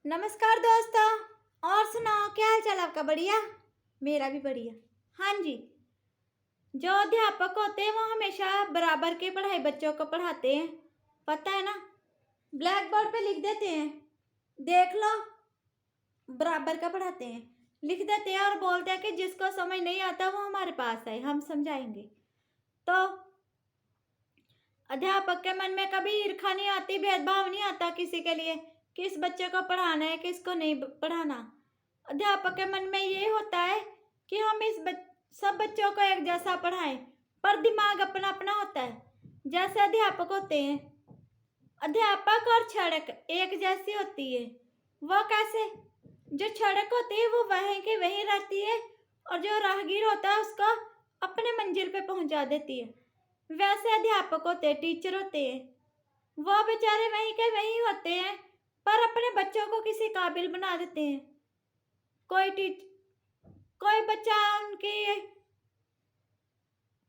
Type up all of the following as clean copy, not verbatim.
नमस्कार दोस्तों। और सुनाओ, क्या हाल चाल आपका? बढ़िया। मेरा भी बढ़िया। हाँ जी। जो अध्यापक होते हैं वो हमेशा बराबर की पढ़ाई बच्चों को पढ़ाते हैं, पता है ना। ब्लैक बोर्ड पे लिख देते हैं, देख लो, बराबर का पढ़ाते हैं, लिख देते हैं और बोलते हैं कि जिसको समझ नहीं आता वो हमारे पास है, हम समझाएंगे। तो अध्यापक के मन में कभी ईर्ष्या नहीं आती, भेदभाव नहीं आता किसी के लिए, किस बच्चे को पढ़ाना है किसको नहीं पढ़ाना। अध्यापक के मन में ये होता है कि हम सब बच्चों को एक जैसा पढ़ाएं, पर दिमाग अपना अपना होता है। जैसे अध्यापक होते हैं, अध्यापक और सड़क एक जैसी होती है। वो कैसे? जो सड़क होती है वो वहीं की वहीं रहती है और जो राहगीर होता है उसको अपने मंजिल पे पहुंचा देती है। वैसे अध्यापक होते हैं, टीचर होते हैं, वो बेचारे वहीं के वहीं होते हैं, पर अपने बच्चों को किसी काबिल बना देते हैं। कोई बच्चा उनकी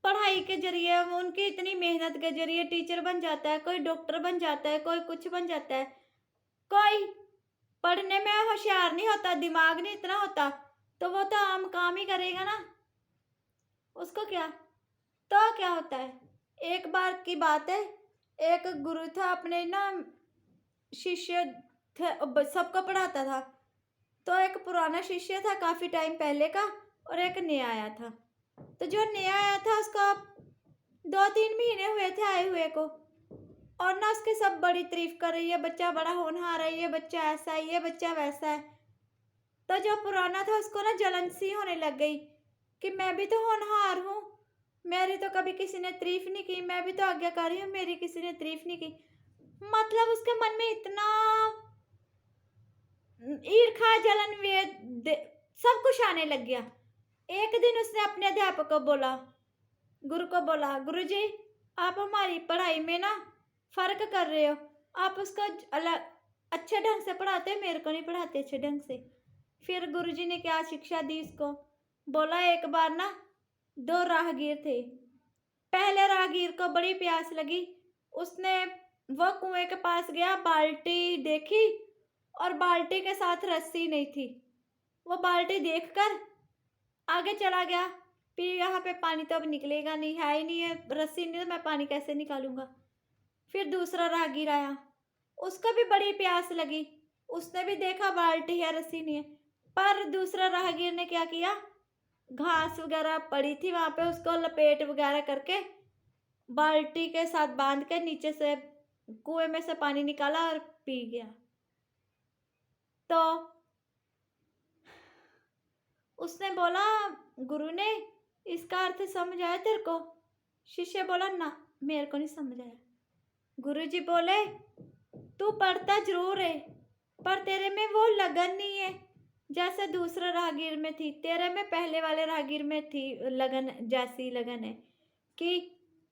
पढ़ाई के जरिए, उनकी इतनी मेहनत के जरिए टीचर बन जाता है, कोई डॉक्टर बन जाता है, कोई कुछ बन जाता है। कोई पढ़ने में होशियार नहीं होता, दिमाग नहीं इतना होता, तो वो तो आम काम ही करेगा ना, उसको क्या। तो क्या होता है, एक बार की बात है, एक गुरु था, अपने ना शिष्य थे, सबको पढ़ाता था। तो एक पुराना शिष्य था काफ़ी टाइम पहले का, और एक नया आया था। तो जो नया आया था उसका 2-3 महीने हुए थे आए हुए को, और ना उसके सब बड़ी तारीफ कर रही है, बच्चा बड़ा होनहार है, ये बच्चा ऐसा है, ये बच्चा वैसा है। तो जो पुराना था उसको ना जलन सी होने लग गई कि मैं भी तो होनहार हूँ, मेरी तो कभी किसी ने तारीफ नहीं की, मैं भी तो आज्ञाकारी हूँ, मेरी किसी ने तारीफ नहीं की। मतलब उसके मन में इतना ईर्ष्या, जलन, सब कुछ आने लग गया। एक दिन उसने अपने अध्यापक को बोला, गुरु को बोला, गुरु जी आप हमारी पढ़ाई में ना फर्क कर रहे हो, आप उसको अलग अच्छे ढंग से पढ़ाते हैं, मेरे को नहीं पढ़ाते अच्छे ढंग से। फिर गुरुजी ने क्या शिक्षा दी उसको? बोला, एक बार ना 2 राहगीर थे। पहले राहगीर को बड़ी प्यास लगी, उसने वो कुएं के पास गया, बाल्टी देखी और बाल्टी के साथ रस्सी नहीं थी। वो बाल्टी देखकर आगे चला गया, फिर यहाँ पे पानी तो अब निकलेगा नहीं, है ही नहीं है रस्सी, नहीं तो मैं पानी कैसे निकालूंगा। फिर दूसरा राहगीर आया, उसको भी बड़ी प्यास लगी, उसने भी देखा बाल्टी है रस्सी नहीं है, पर दूसरा राहगीर ने क्या किया, घास वगैरह पड़ी थी वहाँ पे, उसको लपेट वगैरह करके बाल्टी के साथ बांध के नीचे से कुएं में से पानी निकाला और पी गया। तो उसने बोला, गुरु ने इसका अर्थ समझ आया तेरे को? शिष्य बोला, ना मेरे को नहीं समझ आया। गुरु जी बोले, तू पढ़ता जरूर है, पर तेरे में वो लगन नहीं है जैसे दूसरे राहगीर में थी, तेरे में पहले वाले राहगीर में थी लगन, जैसी लगन है कि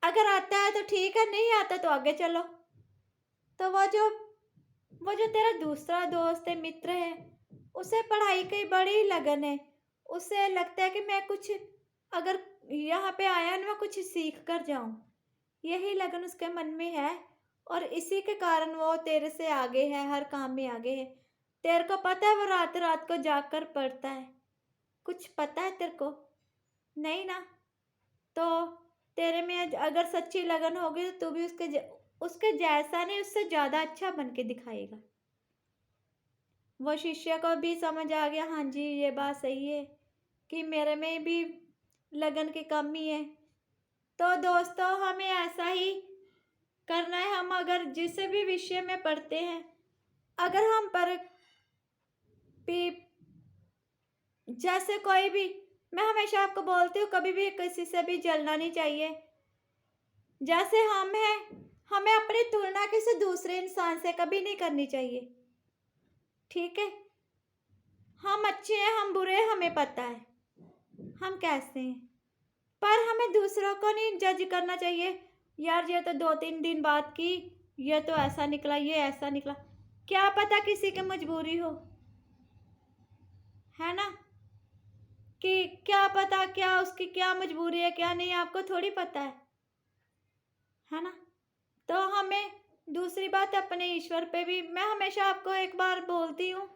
अगर आता है तो ठीक है, नहीं आता तो आगे चलो। तो वो जो तेरा दूसरा दोस्त है, मित्र है, उसे पढ़ाई की बड़ी लगन है, उसे लगता है कि मैं कुछ, अगर यहाँ पे आया ना, मैं कुछ सीख कर जाऊँ, यही लगन उसके मन में है, और इसी के कारण वो तेरे से आगे है, हर काम में आगे है। तेरे को पता है वो रात रात को जाग कर पढ़ता है, कुछ पता है तेरे को? नहीं ना। तो तेरे में अगर सच्ची लगन होगी तो तू भी उसके जैसा नहीं, उससे ज़्यादा अच्छा बन के दिखाएगा। वो शिष्य को भी समझ आ गया, हाँ जी ये बात सही है कि मेरे में भी लगन की कमी है। तो दोस्तों हमें ऐसा ही करना है। हम अगर जिस भी विषय में पढ़ते हैं, अगर हम पर भी, जैसे कोई भी, मैं हमेशा आपको बोलती हूँ कभी भी किसी से भी जलना नहीं चाहिए। जैसे हम हैं, हमें अपनी तुलना किसी दूसरे इंसान से कभी नहीं करनी चाहिए, ठीक है। हम अच्छे हैं, हम बुरे हैं, हमें पता है हम कैसे हैं, पर हमें दूसरों को नहीं जज करना चाहिए। यार ये तो 2-3 दिन बाद की, ये तो ऐसा निकला, ये ऐसा निकला, क्या पता किसी की मजबूरी हो, है ना, कि क्या पता क्या उसकी क्या मजबूरी है क्या नहीं, आपको थोड़ी पता है ना। तो हमें दूसरी बात, अपने ईश्वर पे भी मैं हमेशा आपको एक बार बोलती हूँ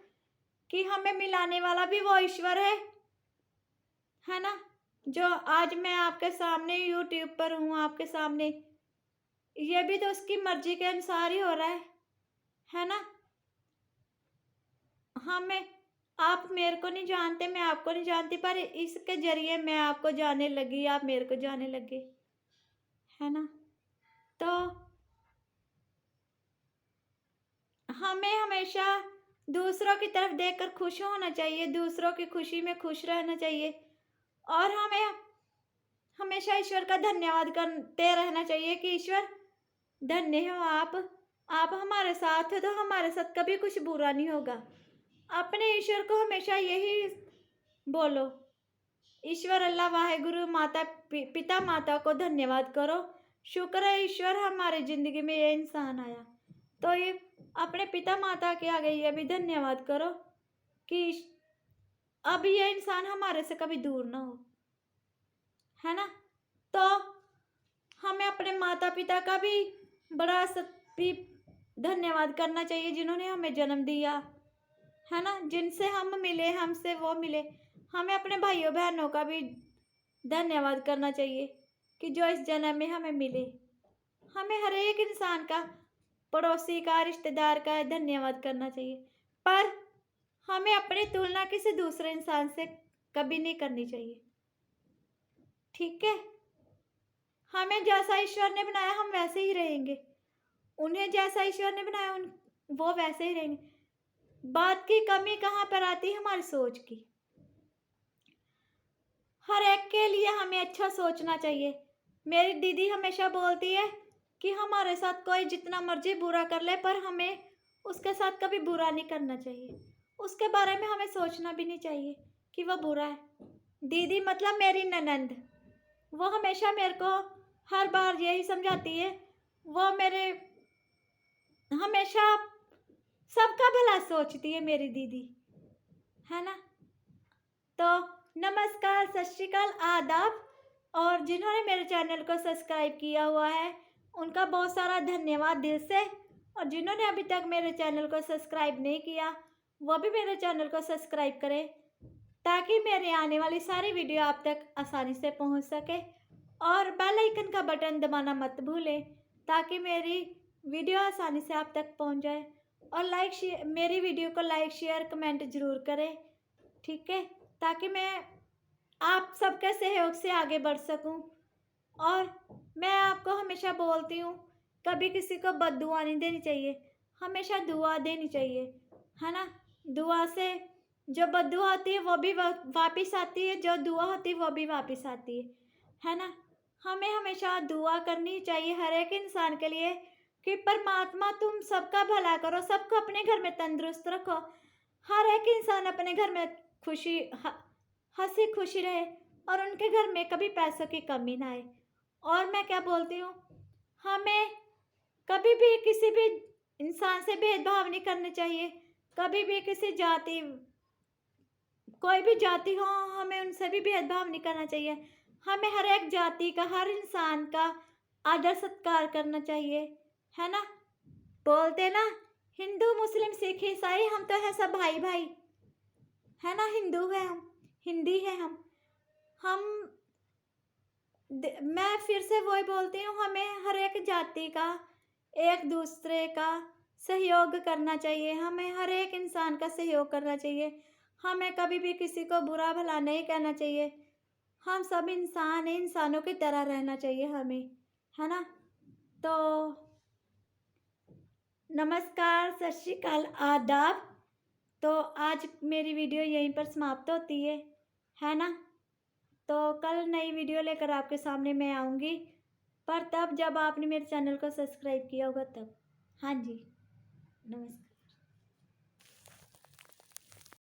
कि हमें मिलाने वाला भी वो ईश्वर है ना? जो आज मैं आपके सामने यूट्यूब पर हूँ, आपके सामने, ये भी तो उसकी मर्जी के अनुसार ही हो रहा है ना? हमें आप मेरे को नहीं जानते, मैं आपको नहीं जानती, पर इसके ज़रिए मैं आपको जानने लगी, आप मेरे को जानने लगे, है ना? तो हमें हमेशा दूसरों की तरफ देखकर खुश होना चाहिए, दूसरों की खुशी में खुश रहना चाहिए और हमें हमेशा ईश्वर का धन्यवाद करते रहना चाहिए कि ईश्वर धन्य हो आप हमारे साथ हो तो हमारे साथ कभी कुछ बुरा नहीं होगा। अपने ईश्वर को हमेशा यही बोलो, ईश्वर अल्लाह वाहेगुरु माता पिता माता को धन्यवाद करो, शुक्र है ईश्वर हमारे ज़िंदगी में ये इंसान आया। तो ये अपने पिता माता के आगे ये भी धन्यवाद करो कि अब ये इंसान हमारे से कभी दूर ना हो, है ना? तो हमें अपने माता पिता का भी बड़ा भी धन्यवाद करना चाहिए जिन्होंने हमें जन्म दिया, है ना? जिनसे हम मिले, हमसे वो मिले। हमें अपने भाइयों बहनों का भी धन्यवाद करना चाहिए कि जो इस जन्म में हमें मिले। हमें हर एक इंसान का, पड़ोसी का, रिश्तेदार का धन्यवाद करना चाहिए, पर हमें अपनी तुलना किसी दूसरे इंसान से कभी नहीं करनी चाहिए, ठीक है? हमें जैसा ईश्वर ने बनाया हम वैसे ही रहेंगे, उन्हें जैसा ईश्वर ने बनाया वो वैसे ही रहेंगे। बात की कमी कहाँ पर आती है? हमारी सोच की। हर एक के लिए हमें अच्छा सोचना चाहिए। मेरी दीदी हमेशा बोलती है कि हमारे साथ कोई जितना मर्जी बुरा कर ले पर हमें उसके साथ कभी बुरा नहीं करना चाहिए, उसके बारे में हमें सोचना भी नहीं चाहिए कि वो बुरा है। दीदी मतलब मेरी ननंद, वो हमेशा मेरे को हर बार यही समझाती है, वो मेरे हमेशा सबका भला सोचती है मेरी दीदी, है ना? तो नमस्कार, सत श्री अकाल, आदाब। और जिन्होंने मेरे चैनल को सब्सक्राइब किया हुआ है उनका बहुत सारा धन्यवाद दिल से, और जिन्होंने अभी तक मेरे चैनल को सब्सक्राइब नहीं किया वो भी मेरे चैनल को सब्सक्राइब करें ताकि मेरे आने वाली सारी वीडियो आप तक आसानी से पहुंच सके, और बेल आइकन का बटन दबाना मत भूलें ताकि मेरी वीडियो आसानी से आप तक पहुंच जाए, और मेरी वीडियो को लाइक शेयर कमेंट ज़रूर करें, ठीक है? ताकि मैं आप सबके सहयोग से आगे बढ़ सकूं। और मैं आपको हमेशा बोलती हूँ, कभी किसी को बद्दुआ नहीं देनी चाहिए, हमेशा दुआ देनी चाहिए, है ना? दुआ से जो बद्दुआ होती है वो भी वापस आती है, जो दुआ होती है वो भी वापस आती है ना? हमें हमेशा दुआ करनी चाहिए हर एक इंसान के लिए कि परमात्मा तुम सबका भला करो, सबको अपने घर में तंदुरुस्त रखो, हर एक इंसान अपने घर में हंसी खुशी रहे और उनके घर में कभी पैसों की कमी ना आए। और मैं क्या बोलती हूँ, हमें कभी भी किसी भी इंसान से भेदभाव नहीं करना चाहिए, कभी भी किसी जाति, कोई भी जाति हो, हमें उनसे भी भेदभाव नहीं करना चाहिए। हमें हर एक जाति का, हर इंसान का आदर सत्कार करना चाहिए, है ना? बोलते ना, हिंदू मुस्लिम सिख ईसाई हम तो हैं सब भाई भाई, है ना? हिंदू है हम, हिंदी है हम मैं फिर से वही बोलती हूँ, हमें हर एक जाति का, एक दूसरे का सहयोग करना चाहिए, हमें हर एक इंसान का सहयोग करना चाहिए, हमें कभी भी किसी को बुरा भला नहीं कहना चाहिए, हम सब इंसान हैं, इंसानों की तरह रहना चाहिए हमें, है ना? तो नमस्कार, सत श्री अकाल, आदाब। तो आज मेरी वीडियो यहीं पर समाप्त होती है ना? तो कल नई वीडियो लेकर आपके सामने मैं आऊँगी, पर तब जब आपने मेरे चैनल को सब्सक्राइब किया होगा तब। हाँ जी, नमस्कार।